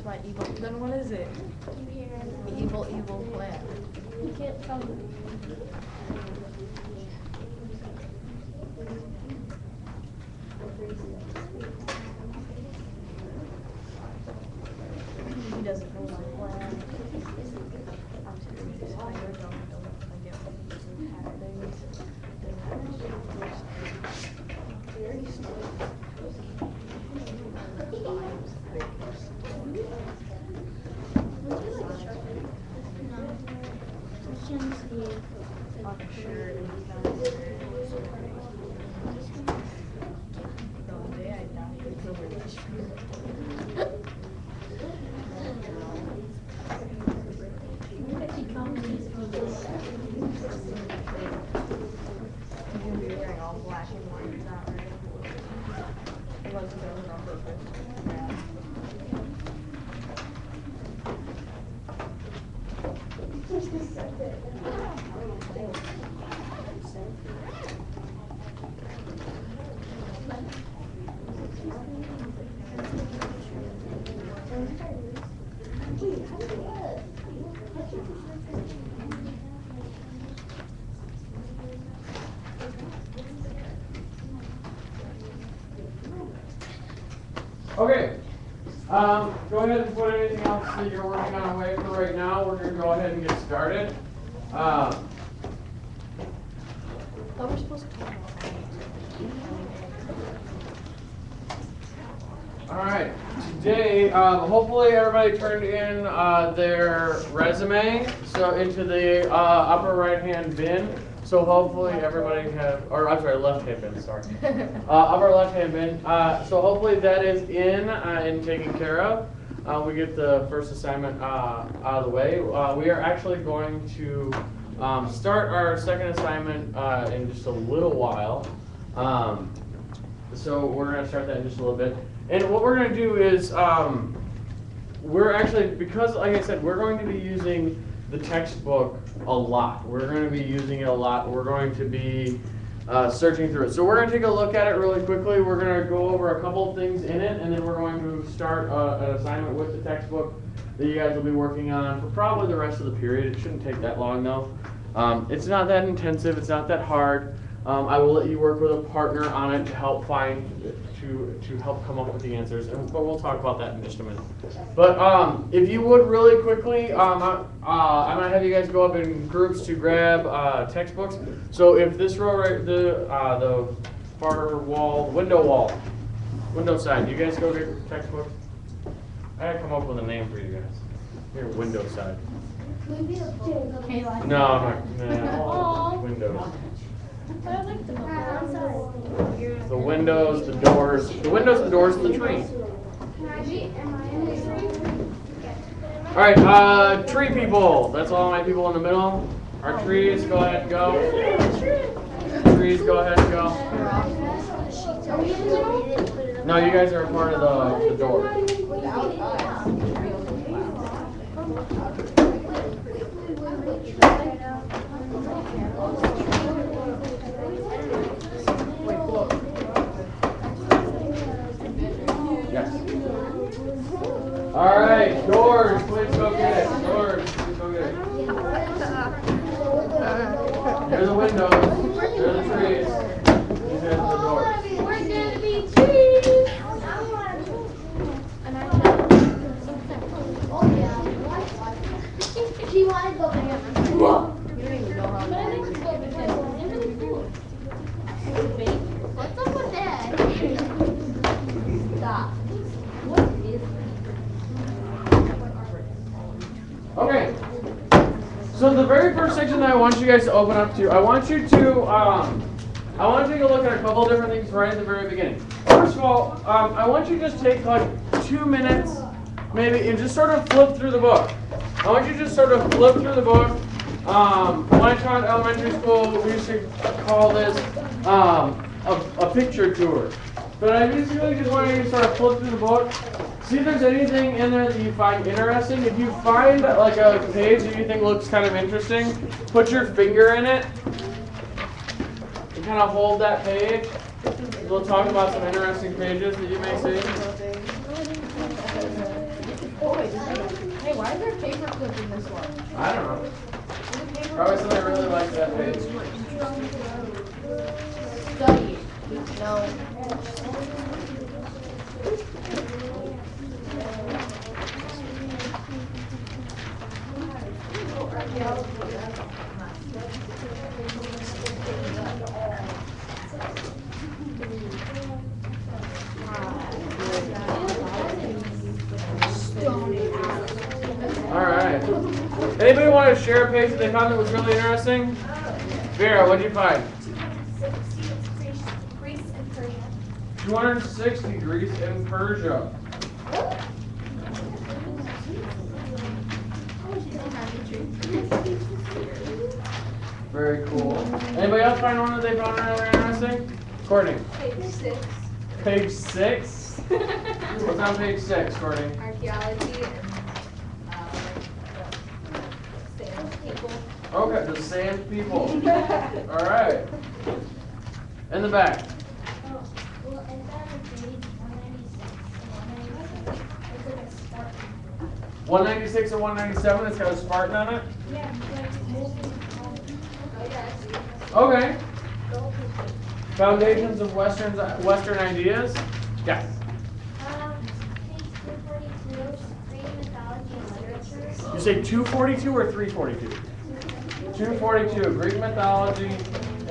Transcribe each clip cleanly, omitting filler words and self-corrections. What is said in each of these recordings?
my evil. Then what is it? Evil, evil plan. You can't tell me. He doesn't know my plan. I'm serious. I don't get Okay, go ahead and put anything else that you're working on away for right now. We're going to go ahead and get started. Thought we're supposed to talk about All right, today, hopefully everybody turned in their resume, so into the upper right-hand bin. So hopefully everybody have, or I'm sorry, left-hand bin, sorry. Upper left-hand bin. So hopefully that is in and taken care of. We get the first assignment out of the way. We are actually going to start our second assignment in just a little while. So we're going to start that in just a little bit. And what we're going to do is, we're actually, because like I said, we're going to be using the textbook a lot. We're going to be using it a lot. We're going to be searching through it. So we're going to take a look at it really quickly. We're going to go over a couple of things in it, and then we're going to start an assignment with the textbook that you guys will be working on for probably the rest of the period. It shouldn't take that long though. It's not that intensive. It's not that hard. I will let you work with a partner on it to help to help come up with the answers, but we'll talk about that in just a minute. But if you would really quickly, I'm gonna have you guys go up in groups to grab textbooks. So if this row right, the far wall, window side, you guys go get textbooks. I gotta come up with a name for you guys. Here, window side. No, I'm not. No, windows. I like the The windows, the doors, and the tree. All right, tree people. That's all my people in the middle. Our trees, go ahead and go. Trees, go ahead and go. No, you guys are a part of the door. All right, doors, please go get it. Doors, please go get it. Here are the windows. Here are the trees. These are the doors. We're gonna be trees. She wanted to go there. You don't even know how But I think it's so because it's really cool. What's up with that? Stop. What is Okay. So the very first section that I want you guys to open up to, I want you to take a look at a couple of different things right at the very beginning. First of all, I want you to just take like 2 minutes, maybe, and just sort of flip through the book. I want you to just sort of flip through the book. When I taught elementary school, we used to call this a picture tour. But I basically just want you to sort of flip through the book, see if there's anything in there that you find interesting. If you find like a page that you think looks kind of interesting, put your finger in it and kind of hold that page. We'll talk about some interesting pages that you may see. Why is there a paper clip in this one? I don't know. Is it paper Probably somebody really likes that page. Study. No. Alright. Anybody want to share a page that they found that was really interesting? Vera, what'd you find? 260 Greece and Persia. Very cool. Anybody else find one that they found really interesting? Courtney. Page 6. Page 6? What's on page 6, Courtney? Archaeology and sand people. Okay, the sand people. Alright. In the back. Oh, well, is that a page 196 and 197? It's like a Spartan. 196 and 197, it's got a Spartan on it? Yeah, like molten. Oh, yeah, I see. Okay. Foundations of Western ideas? Yes. Page 242, Greek mythology and literature. You say 242 or 342? 242, Greek mythology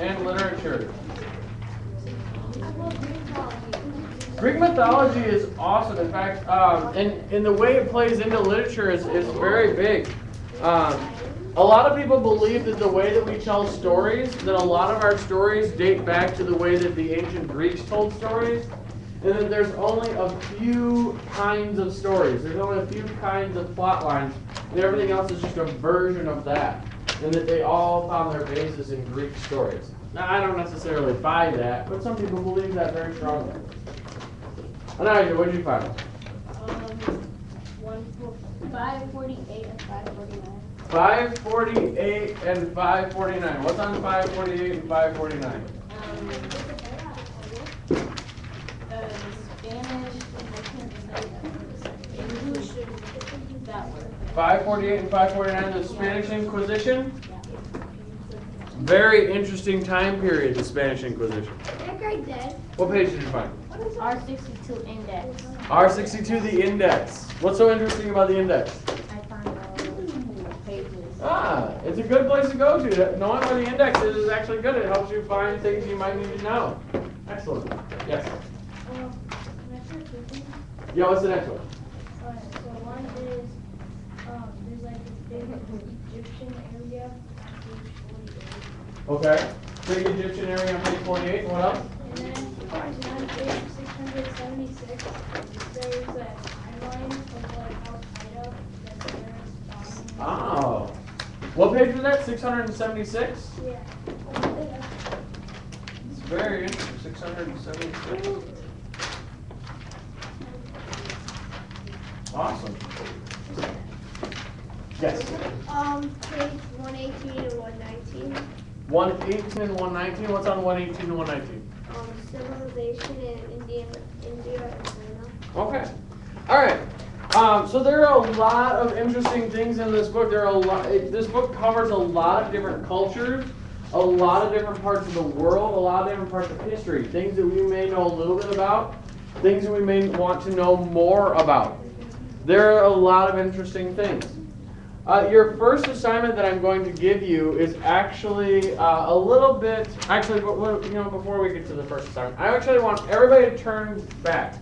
and literature. I love Greek mythology. Greek mythology is awesome. In fact, and the way it plays into literature is very big. A lot of people believe that the way that we tell stories, that a lot of our stories date back to the way that the ancient Greeks told stories, and that there's only a few kinds of stories. There's only a few kinds of plot lines, and everything else is just a version of that, and that they all found their basis in Greek stories. Now, I don't necessarily buy that, but some people believe that very strongly. Anaja, what did you find? 548 and 549. 548 and 549. What's on 548 and 549? Spanish, I can't say that. English, that word. 548 and 549, the Spanish Inquisition. Very interesting time period, the Spanish Inquisition. That guy dead. What page did you find? R62 index. R62, the index. What's so interesting about the index? I found pages. Ah, it's a good place to go to. Knowing where the index is actually good. It helps you find things you might need to know. Excellent. Yes. Next one, two things. Yeah, what's the next one? So one is, there's like this big Egyptian area on page 48. Okay. Big Egyptian area on page 48. What else? And then on page 676, there's a timeline of like Al-Qaeda that they're bombing. Oh. What page was that? 676? Yeah. It's very interesting. 676. Awesome. Yes. Page 118 and 119. 118 and 119. What's on 118 and 119? Civilization in India and China. Okay. All right. So there are a lot of interesting things in this book. This book covers a lot of different cultures, a lot of different parts of the world, a lot of different parts of history. Things that we may know a little bit about, things that we may want to know more about. There are a lot of interesting things. Your first assignment that I'm going to give you is actually a little bit. Actually, before we get to the first assignment, I actually want everybody to turn back.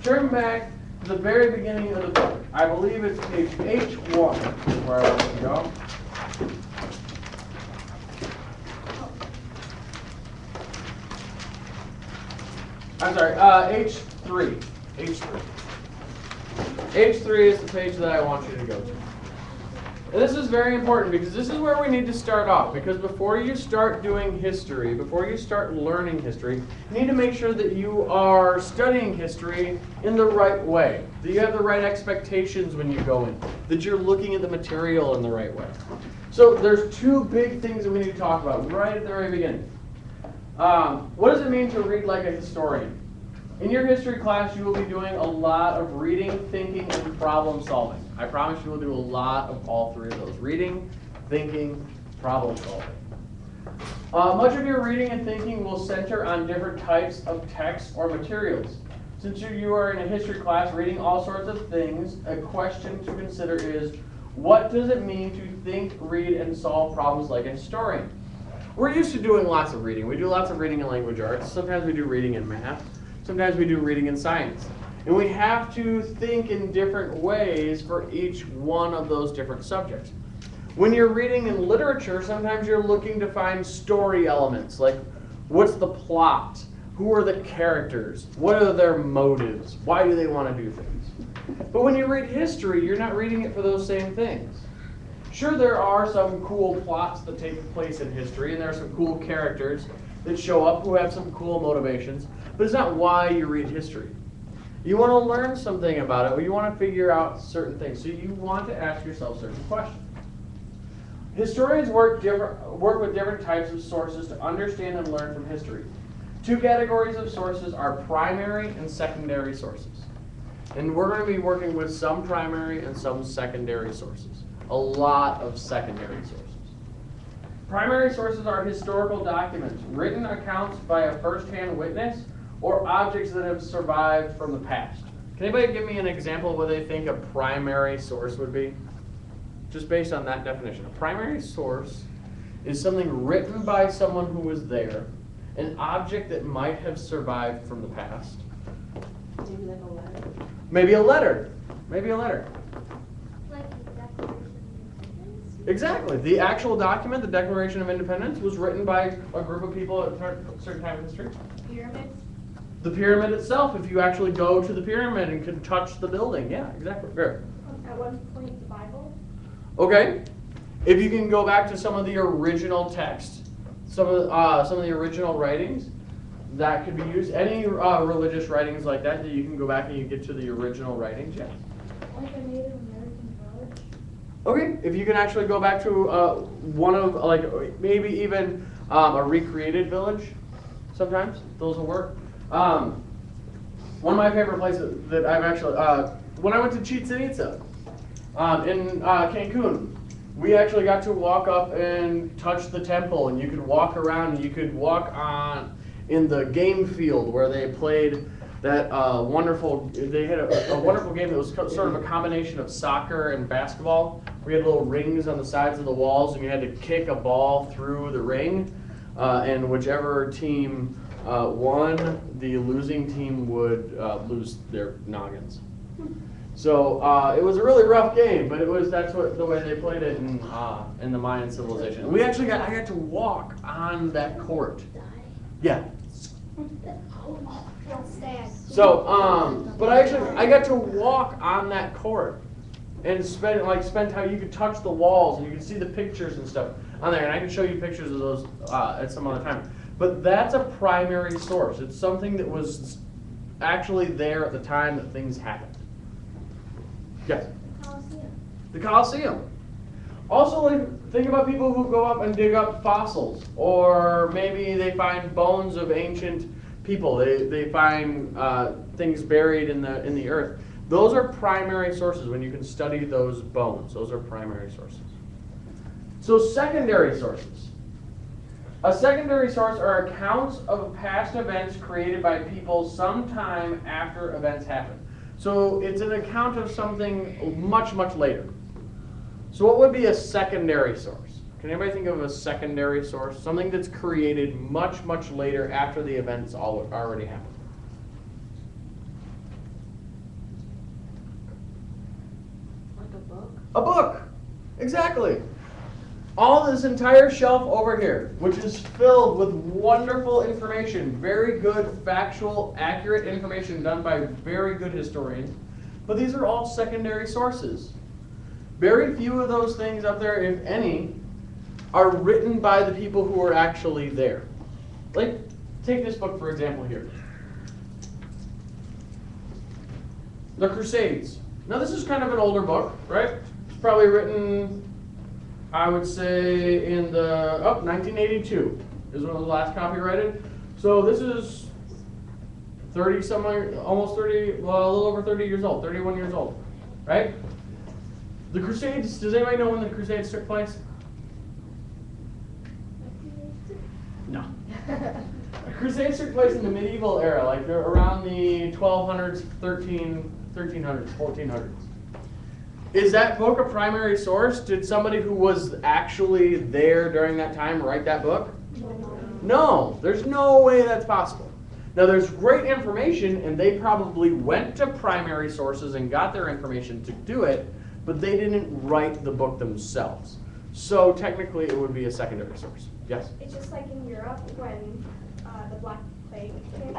Turn back to the very beginning of the book. I believe it's page H1 where I want to go. I'm sorry, H3. H3. H3 is the page that I want you to go to. And this is very important because this is where we need to start off. Because before you start doing history, before you start learning history, you need to make sure that you are studying history in the right way. That you have the right expectations when you go in. That you're looking at the material in the right way. So there's two big things that we need to talk about right at the very beginning. What does it mean to read like a historian? In your history class, you will be doing a lot of reading, thinking, and problem solving. I promise you will do a lot of all three of those: reading, thinking, problem solving. Much of your reading and thinking will center on different types of texts or materials. Since you are in a history class reading all sorts of things, a question to consider is, what does it mean to think, read, and solve problems like a historian? We're used to doing lots of reading. We do lots of reading in language arts. Sometimes we do reading in math. Sometimes we do reading in science. And we have to think in different ways for each one of those different subjects. When you're reading in literature, sometimes you're looking to find story elements, like what's the plot? Who are the characters? What are their motives? Why do they want to do things? But when you read history, you're not reading it for those same things. Sure, there are some cool plots that take place in history, and there are some cool characters that show up who have some cool motivations, but it's not why you read history. You want to learn something about it, or you want to figure out certain things, so you want to ask yourself certain questions. Historians work with different types of sources to understand and learn from history. Two categories of sources are primary and secondary sources. And we're going to be working with some primary and some secondary sources. A lot of secondary sources. Primary sources are historical documents, written accounts by a first-hand witness, or objects that have survived from the past. Can anybody give me an example of what they think a primary source would be? Just based on that definition. A primary source is something written by someone who was there, an object that might have survived from the past. Maybe like a letter. Maybe a letter. Maybe a letter. Like the Declaration of Independence? Exactly. The actual document, the Declaration of Independence, was written by a group of people at a certain time in history. Pyramids? The pyramid itself, if you actually go to the pyramid and can touch the building. Yeah, exactly. Good. At one point, the Bible? Okay. If you can go back to some of the original text, some of the original writings, that could be used. Any religious writings like that you can go back and you get to the original writings, yes. Like a Native American village? Okay, if you can actually go back to one of, like, maybe even a recreated village, sometimes those will work. One of my favorite places that I've actually, when I went to Chichen Itza in Cancun, we actually got to walk up and touch the temple, and you could walk around, and you could walk on in the game field where they played that wonderful, they had a wonderful game that was sort of a combination of soccer and basketball. We had little rings on the sides of the walls, and you had to kick a ball through the ring, and whichever team won, the losing team would lose their noggins. So it was a really rough game, but that's the way they played it in the Mayan civilization. I got to walk on that court. Yeah. So, but I got to walk on that court and spend time. You could touch the walls and you could see the pictures and stuff on there, and I can show you pictures of those at some other time. But that's a primary source. It's something that was actually there at the time that things happened. Yes? The Colosseum. Also, think about people who go up and dig up fossils, or maybe they find bones of ancient people. They find things buried in the earth. Those are primary sources. When you can study those bones, those are primary sources. So secondary sources. A secondary source are accounts of past events created by people sometime after events happen. So it's an account of something much, much later. So what would be a secondary source? Can anybody think of a secondary source? Something that's created much, much later after the events already happened. Like a book? A book. Exactly. All this entire shelf over here, which is filled with wonderful information, very good, factual, accurate information done by very good historians. But these are all secondary sources. Very few of those things up there, if any, are written by the people who are actually there. Like, take this book, for example, here. The Crusades. Now, this is kind of an older book, right? It's probably written, I would say, in the 1982 is when it was last copyrighted. So this is 30 somewhere, almost 30, well, a little over 30 years old, 31 years old, right? The Crusades, does anybody know when the Crusades took place? No. The Crusades took place in the medieval era, like they're around the 1200s, 1300s, 1400s. Is that book a primary source? Did somebody who was actually there during that time write that book? No, there's no way that's possible. Now there's great information, and they probably went to primary sources and got their information to do it, but they didn't write the book themselves. So technically it would be a secondary source. Yes? It's just like in Europe when the Black Plague came.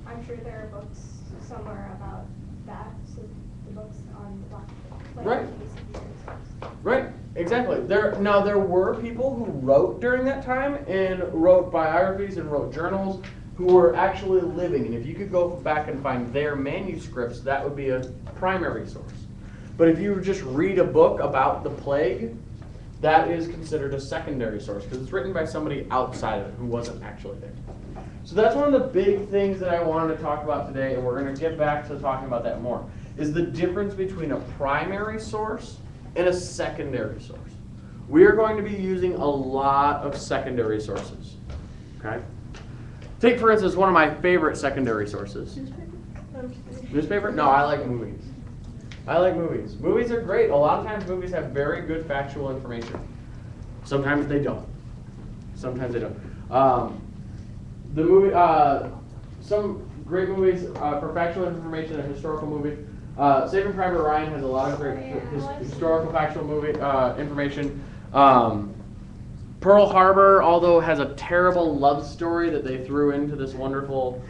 I'm sure there are books somewhere about that. So the books on the Black Plague. Right. basically. Right, exactly. There were people who wrote during that time and wrote biographies and wrote journals who were actually living. And if you could go back and find their manuscripts, that would be a primary source. But if you just read a book about the plague, that is considered a secondary source because it's written by somebody outside of it who wasn't actually there. So that's one of the big things that I wanted to talk about today, and we're going to get back to talking about that more, is the difference between a primary source and a secondary source. We are going to be using a lot of secondary sources. Okay? Take, for instance, one of my favorite secondary sources. Newspaper? No, I like movies. I like movies. Movies are great. A lot of times movies have very good factual information. Sometimes they don't. Sometimes they don't. Some great movies for factual information, a historical movie. Saving Private Ryan has a lot of great historical factual movie information. Pearl Harbor, although has a terrible love story that they threw into this wonderful,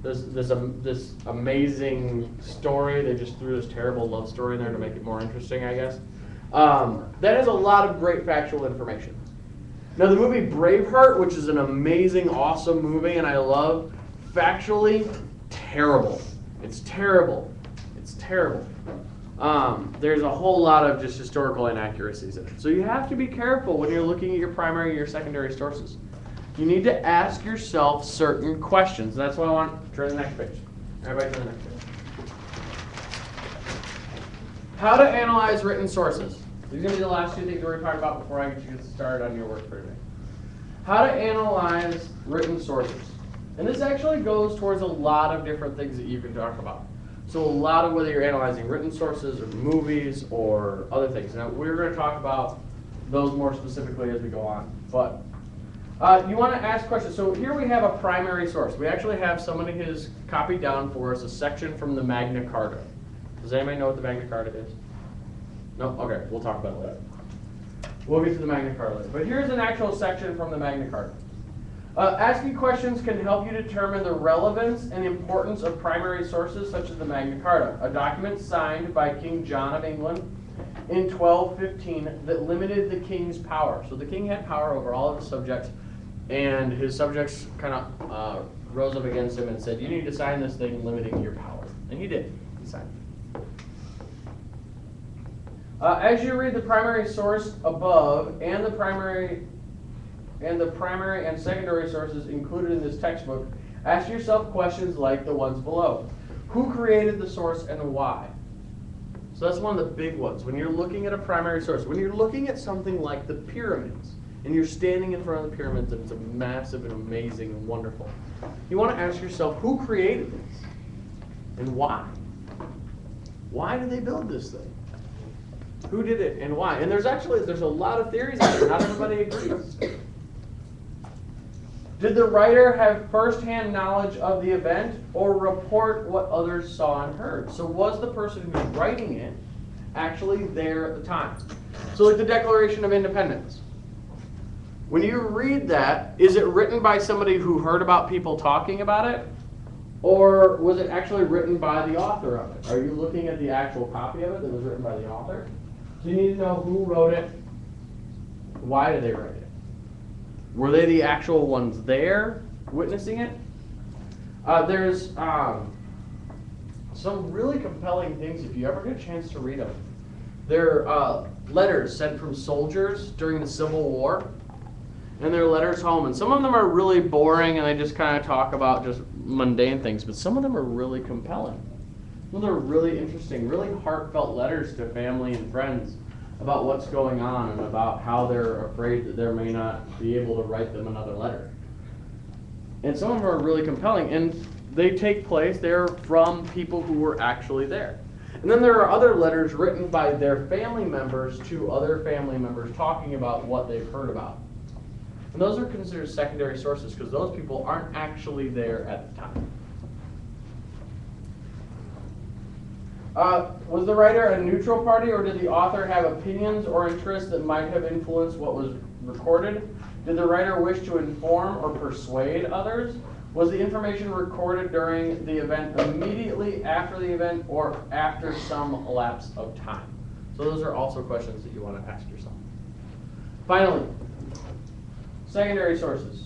this amazing story. They just threw this terrible love story in there to make it more interesting, I guess. That has a lot of great factual information. Now the movie Braveheart, which is an amazing, awesome movie, and I love, factually terrible. It's terrible. It's terrible. There's a whole lot of just historical inaccuracies in it. So you have to be careful when you're looking at your primary and your secondary sources. You need to ask yourself certain questions. That's why I want to turn to the next page. Everybody turn to the next page. How to analyze written sources. These are going to be the last two things we're going to talk about before I get you started on your work for today. How to analyze written sources. And this actually goes towards a lot of different things that you can talk about. So a lot of whether you're analyzing written sources or movies or other things. Now we're going to talk about those more specifically as we go on. But you want to ask questions. So here we have a primary source. We actually have somebody who's copied down for us a section from the Magna Carta. Does anybody know what the Magna Carta is? No? Okay, we'll talk about it later. We'll get to the Magna Carta later. But here's an actual section from the Magna Carta. Asking questions can help you determine the relevance and importance of primary sources such as the Magna Carta, a document signed by King John of England in 1215 that limited the king's power. So the king had power over all of his subjects, and his subjects kind of rose up against him and said, you need to sign this thing limiting your power. And he did. He signed it. As you read the primary source above and the primary and secondary sources included in this textbook, ask yourself questions like the ones below. Who created the source and why? So that's one of the big ones. When you're looking at a primary source, when you're looking at something like the pyramids, and you're standing in front of the pyramids and it's a massive and amazing and wonderful, you want to ask yourself, who created this? And why? Why did they build this thing? Who did it and why? And there's a lot of theories out there. Not everybody agrees. Did the writer have first-hand knowledge of the event or report what others saw and heard? So was the person who's writing it actually there at the time? So like the Declaration of Independence. When you read that, is it written by somebody who heard about people talking about it? Or was it actually written by the author of it? Are you looking at the actual copy of it that was written by the author? So you need to know who wrote it, why did they write it? Were they the actual ones there witnessing it? There's some really compelling things if you ever get a chance to read them. They're letters sent from soldiers during the Civil War, and they're letters home. And some of them are really boring and they just kind of talk about just mundane things, but some of them are really compelling. Well, they're really interesting, really heartfelt letters to family and friends about what's going on and about how they're afraid that they may not be able to write them another letter. And some of them are really compelling, and they take place, they're from people who were actually there. And then there are other letters written by their family members to other family members talking about what they've heard about. And those are considered secondary sources because those people aren't actually there at the time. Was the writer a neutral party, or did the author have opinions or interests that might have influenced what was recorded? Did the writer wish to inform or persuade others? Was the information recorded during the event, immediately after the event, or after some lapse of time? So those are also questions that you want to ask yourself. Finally, secondary sources.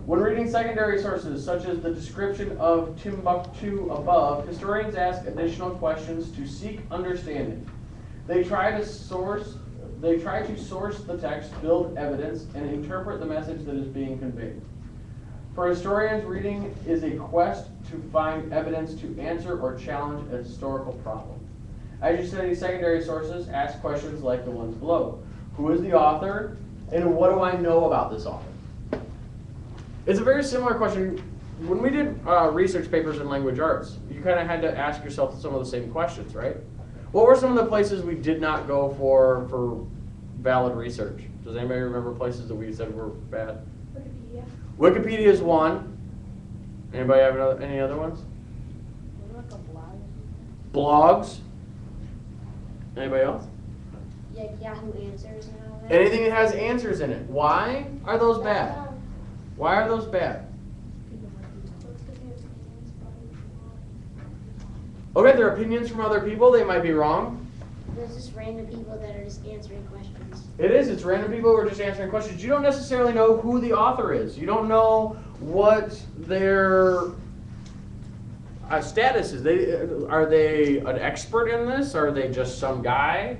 When reading secondary sources, such as the description of Timbuktu above, historians ask additional questions to seek understanding. They try to source the text, build evidence, and interpret the message that is being conveyed. For historians, reading is a quest to find evidence to answer or challenge a historical problem. As you study secondary sources, ask questions like the ones below. Who is the author, and what do I know about this author? It's a very similar question. When we did research papers in language arts, you kind of had to ask yourself some of the same questions, right? What were some of the places we did not go for valid research? Does anybody remember places that we said were bad? Wikipedia. Wikipedia is one. Anybody have any other ones? Like a blog. Blogs. Anybody else? Yeah, Yahoo Answers and all that. Anything that has answers in it. Why are those bad? Why are those bad? Okay, they're opinions from other people. They might be wrong. There's just random people that are just answering questions. It is. It's random people who are just answering questions. You don't necessarily know who the author is. You don't know what their status is. Are they an expert in this? Are they just some guy?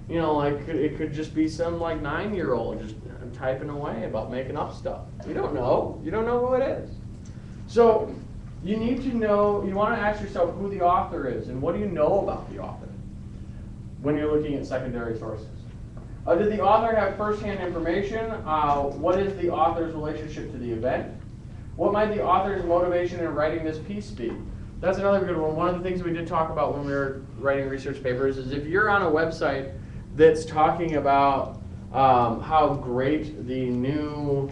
You know, like it could just be some like 9-year-old just typing away about making up stuff. You don't know. You don't know who it is. So you need to know. You want to ask yourself who the author is and what do you know about the author when you're looking at secondary sources. Did the author have first-hand information? What is the author's relationship to the event? What might the author's motivation in writing this piece be? That's another good one. One of the things we did talk about when we were writing research papers is if you're on a website that's talking about how great the new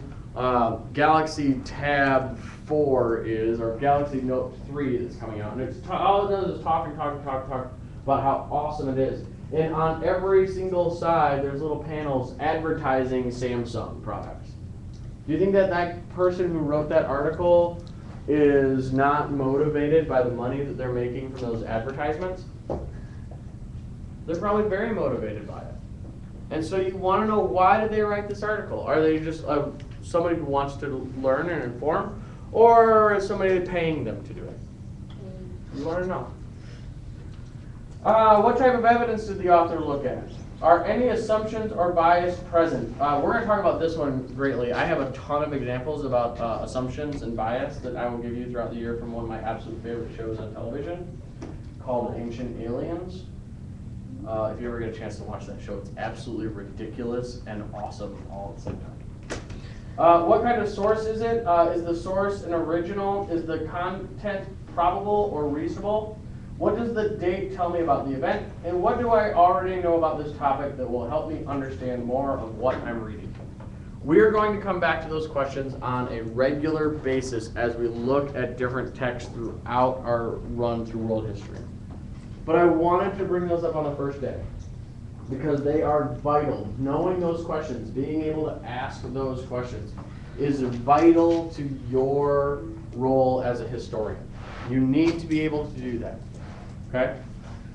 Galaxy Tab 4 is, or Galaxy Note 3 that's coming out, and it's all it does is talk about how awesome it is. And on every single side, there's little panels advertising Samsung products. Do you think that that person who wrote that article is not motivated by the money that they're making from those advertisements? They're probably very motivated by it. And so you want to know, why did they write this article? Are they just somebody who wants to learn and inform? Or is somebody paying them to do it? You want to know. What type of evidence did the author look at? Are any assumptions or bias present? We're going to talk about this one greatly. I have a ton of examples about assumptions and bias that I will give you throughout the year from one of my absolute favorite shows on television called Ancient Aliens. If you ever get a chance to watch that show, it's absolutely ridiculous and awesome all at the same time. What kind of source is it? Is the source an original? Is the content probable or reasonable? What does the date tell me about the event? And what do I already know about this topic that will help me understand more of what I'm reading? We are going to come back to those questions on a regular basis as we look at different texts throughout our run through world history. But I wanted to bring those up on the first day because they are vital. Knowing those questions, being able to ask those questions is vital to your role as a historian. You need to be able to do that. Okay?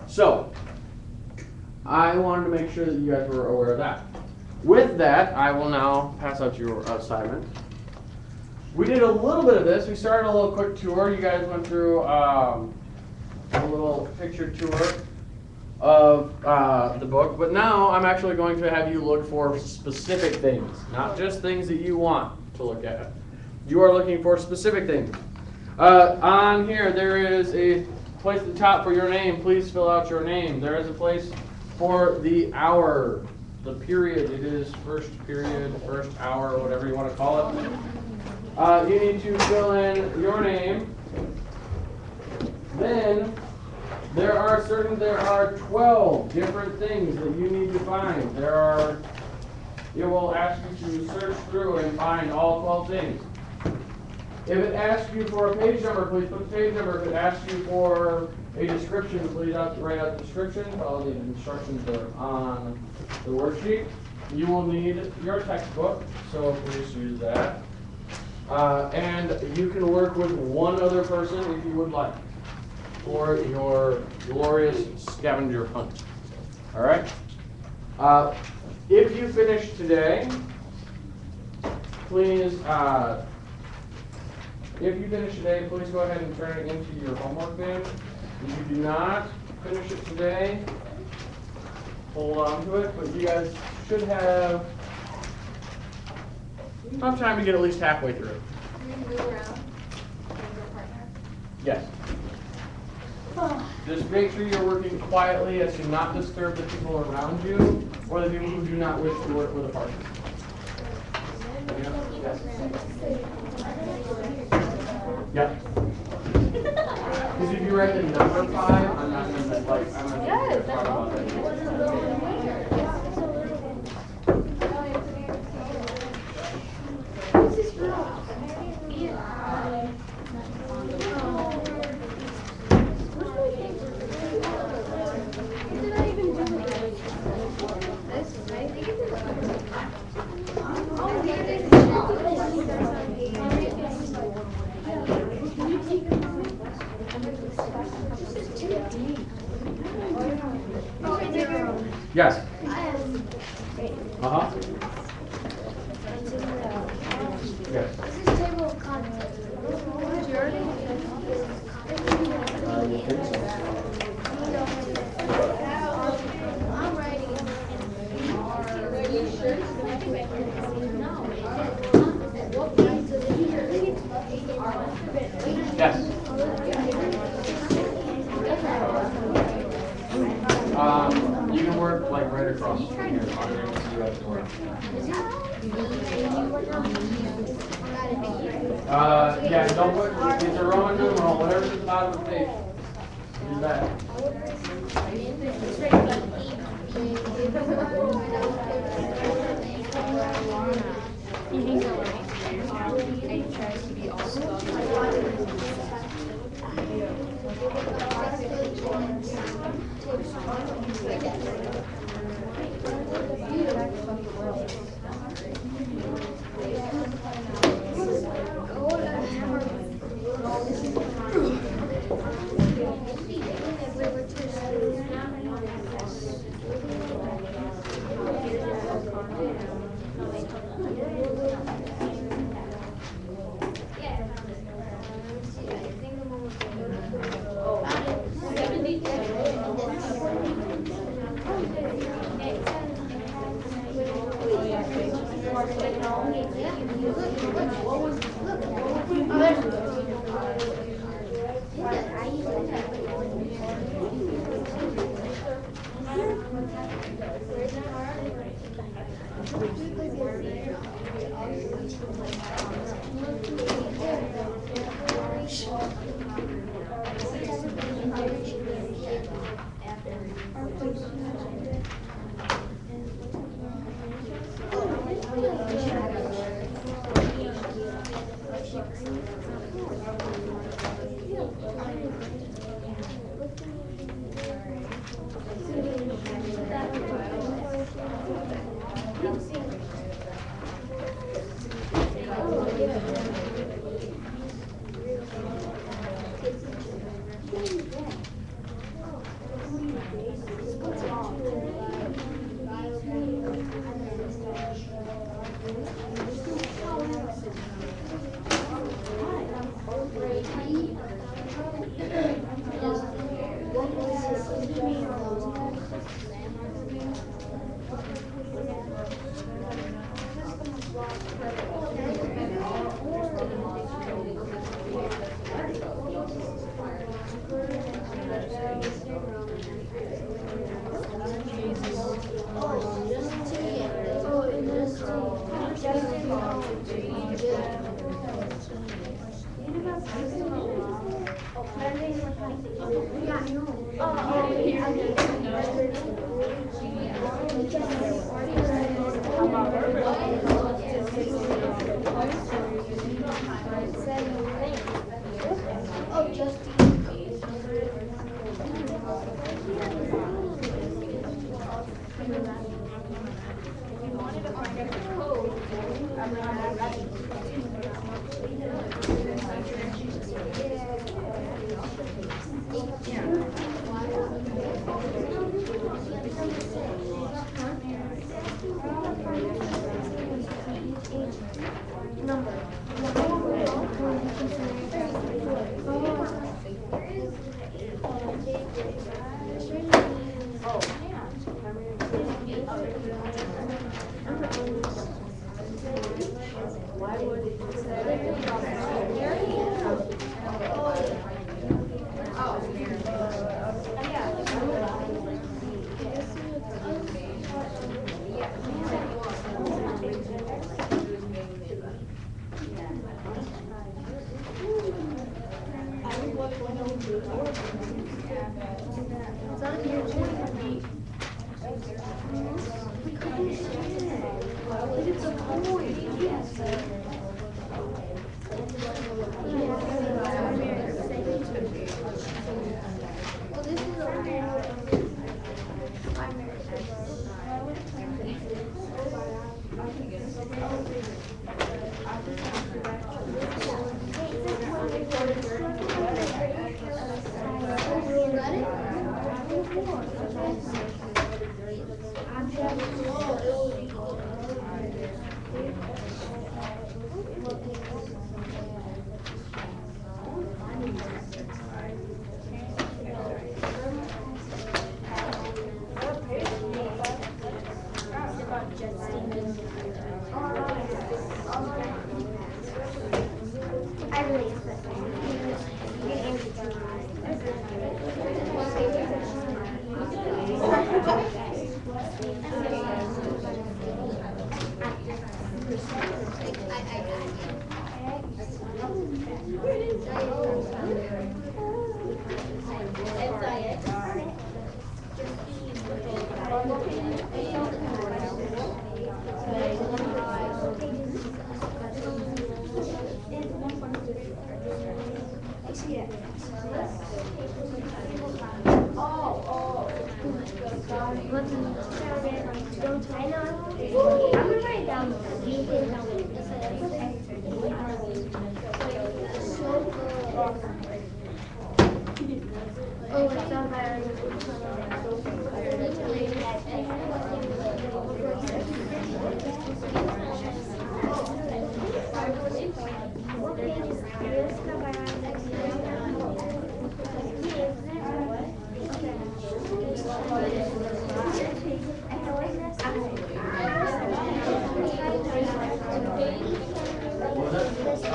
So, I wanted to make sure that you guys were aware of that. With that, I will now pass out your assignment. We did a little bit of this. We started a little quick tour. You guys went through a little picture tour of the book. But now I'm actually going to have you look for specific things, not just things that you want to look at. You are looking for specific things. On here, there is a place at the top for your name. Please fill out your name. There is a place for the hour, the period. It is first period, first hour, whatever you want to call it. You need to fill in your name. Then there are 12 different things that you need to find. It will ask you to search through and find all 12 things. If it asks you for a page number, please put the page number. If it asks you for a description, please write out the description. All the instructions are on the worksheet. You will need your textbook, so please use that. And you can work with one other person if you would like for your glorious scavenger hunt. All right? If you finish today, please go ahead and turn it into your homework bin. If you do not finish it today, hold on to it, but you guys should have enough time to get at least halfway through it. Yes. Just make sure you're working quietly as to not disturb the people around you or the people who do not wish to work with a partner. Yes. Yeah. Because if you write the number 5, I'm not going to talk about that. Yes. Uh-huh. Yes. This is table of contents. Majority of I'm writing it. Are you sure? No. What price is it here? Yes. You can work like right across from here. Yeah, don't put, it's a Roman numeral, whatever's at the bottom of the page. Do that.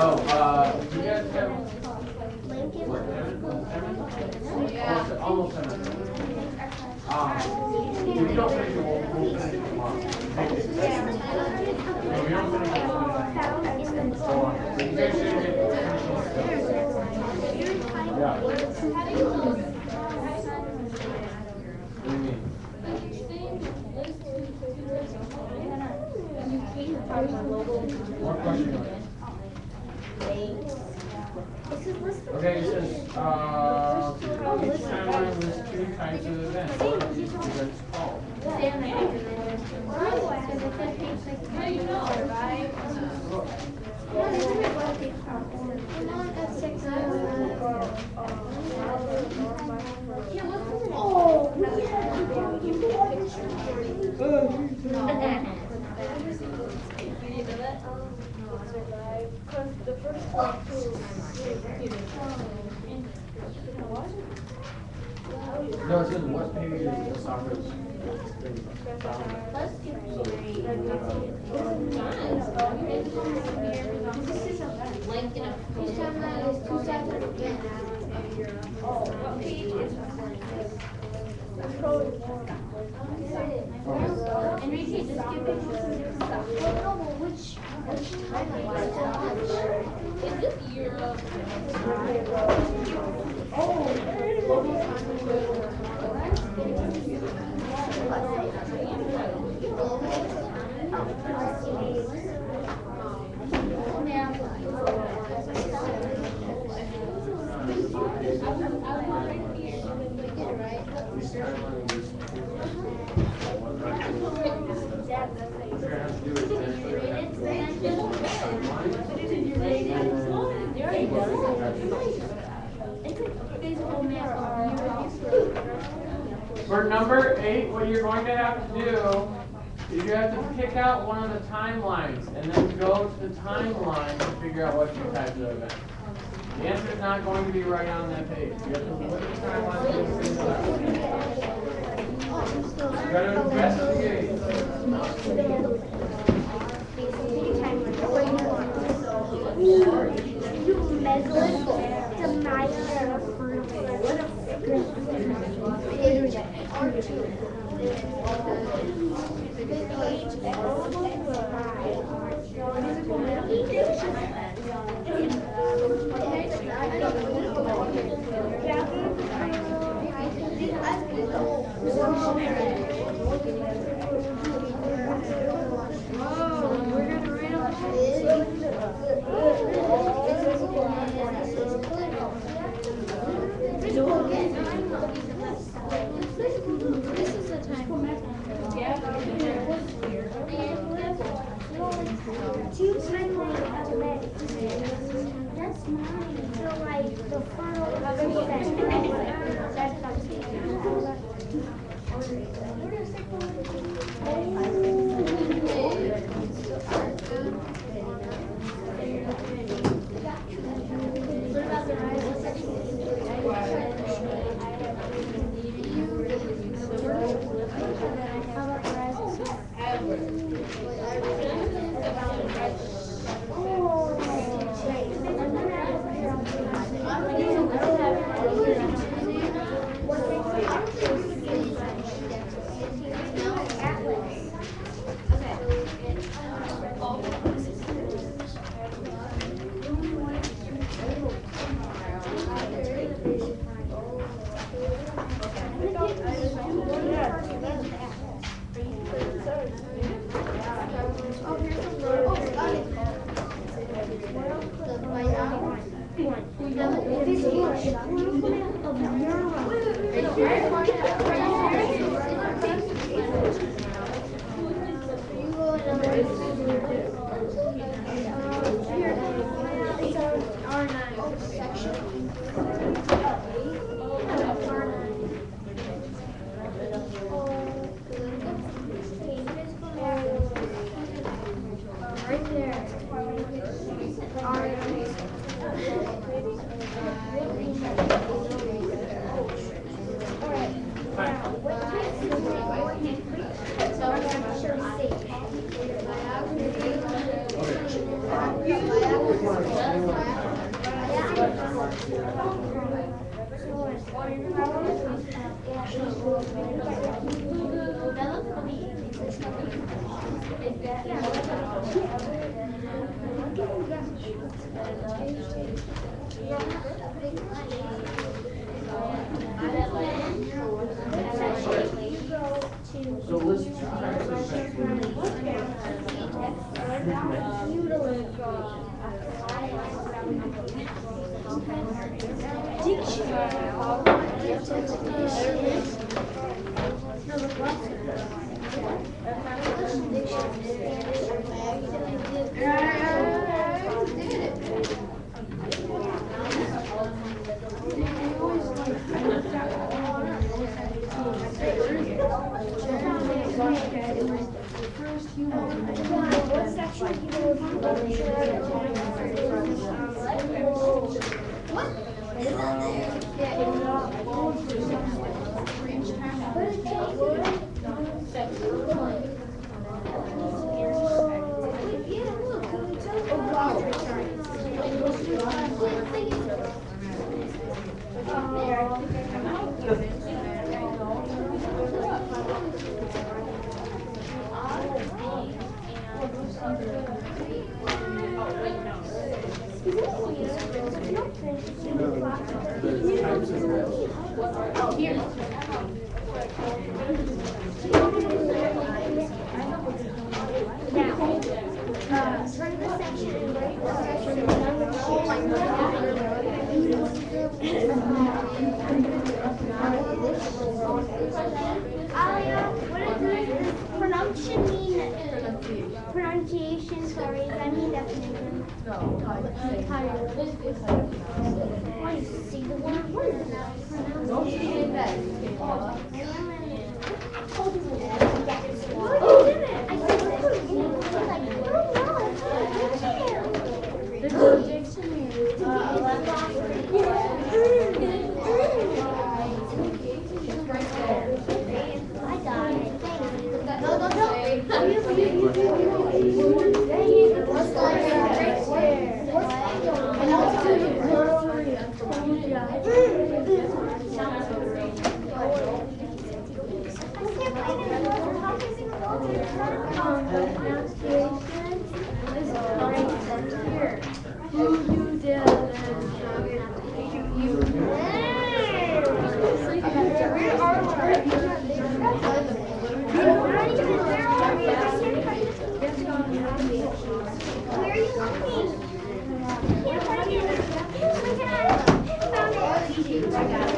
Oh, you guys have what? Yeah. Almost If you don't finish it, we'll finish it tomorrow. No, we don't finish it. You guys should get yeah. What do you mean? What question? Okay, it says, each timeline lists 2 types of events. What are these events called? No, it says what page is the soccer thing found? Enrique, just give me stuff. Which timeline? Is this Europe? For number 8, what you're going to have to do is you have to pick out one of the timelines and then go to the timeline to figure out what 2 types of events. The answer is not going to be right on that page. You have to look at the timeline and figure it out. You got to investigate. That's mine. So like the front of that's what I'm What about the rising How about the rising Right there. So let's try Pronunciation, sorry, I mean definition. Want to see the word? Where are you looking? Can't find it. Oh my God.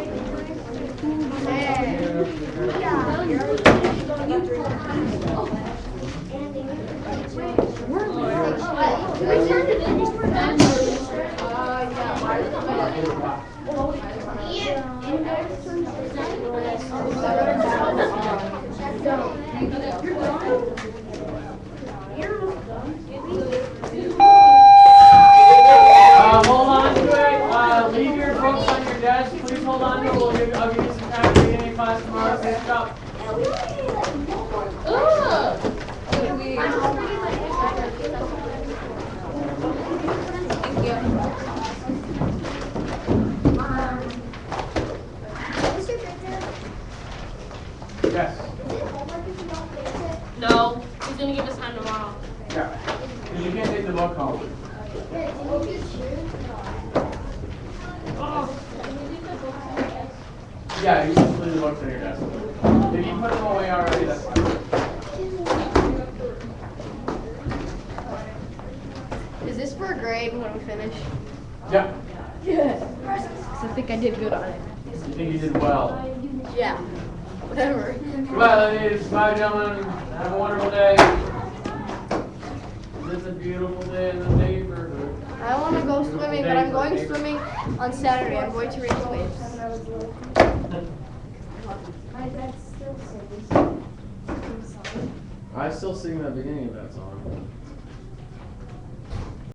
Hold on to it. Leave your books on your desk. Please hold on to it. I'll give you some time to beginning class tomorrow. Good job. Yes. No, he's gonna give us time tomorrow. Yeah. Because you can't take the book home. Yeah, you can leave the books on your desk. If you put them away already, that's fine. Is this for a grade when we finish? Yeah. Because I think I did good on it. You think you did well. Yeah. Whatever. Well, ladies, bye, gentlemen. Have a wonderful day. It's a beautiful day in the neighborhood. I want to go swimming, but I'm going swimming on Saturday. I'm going to race waves. I still sing the beginning of that song.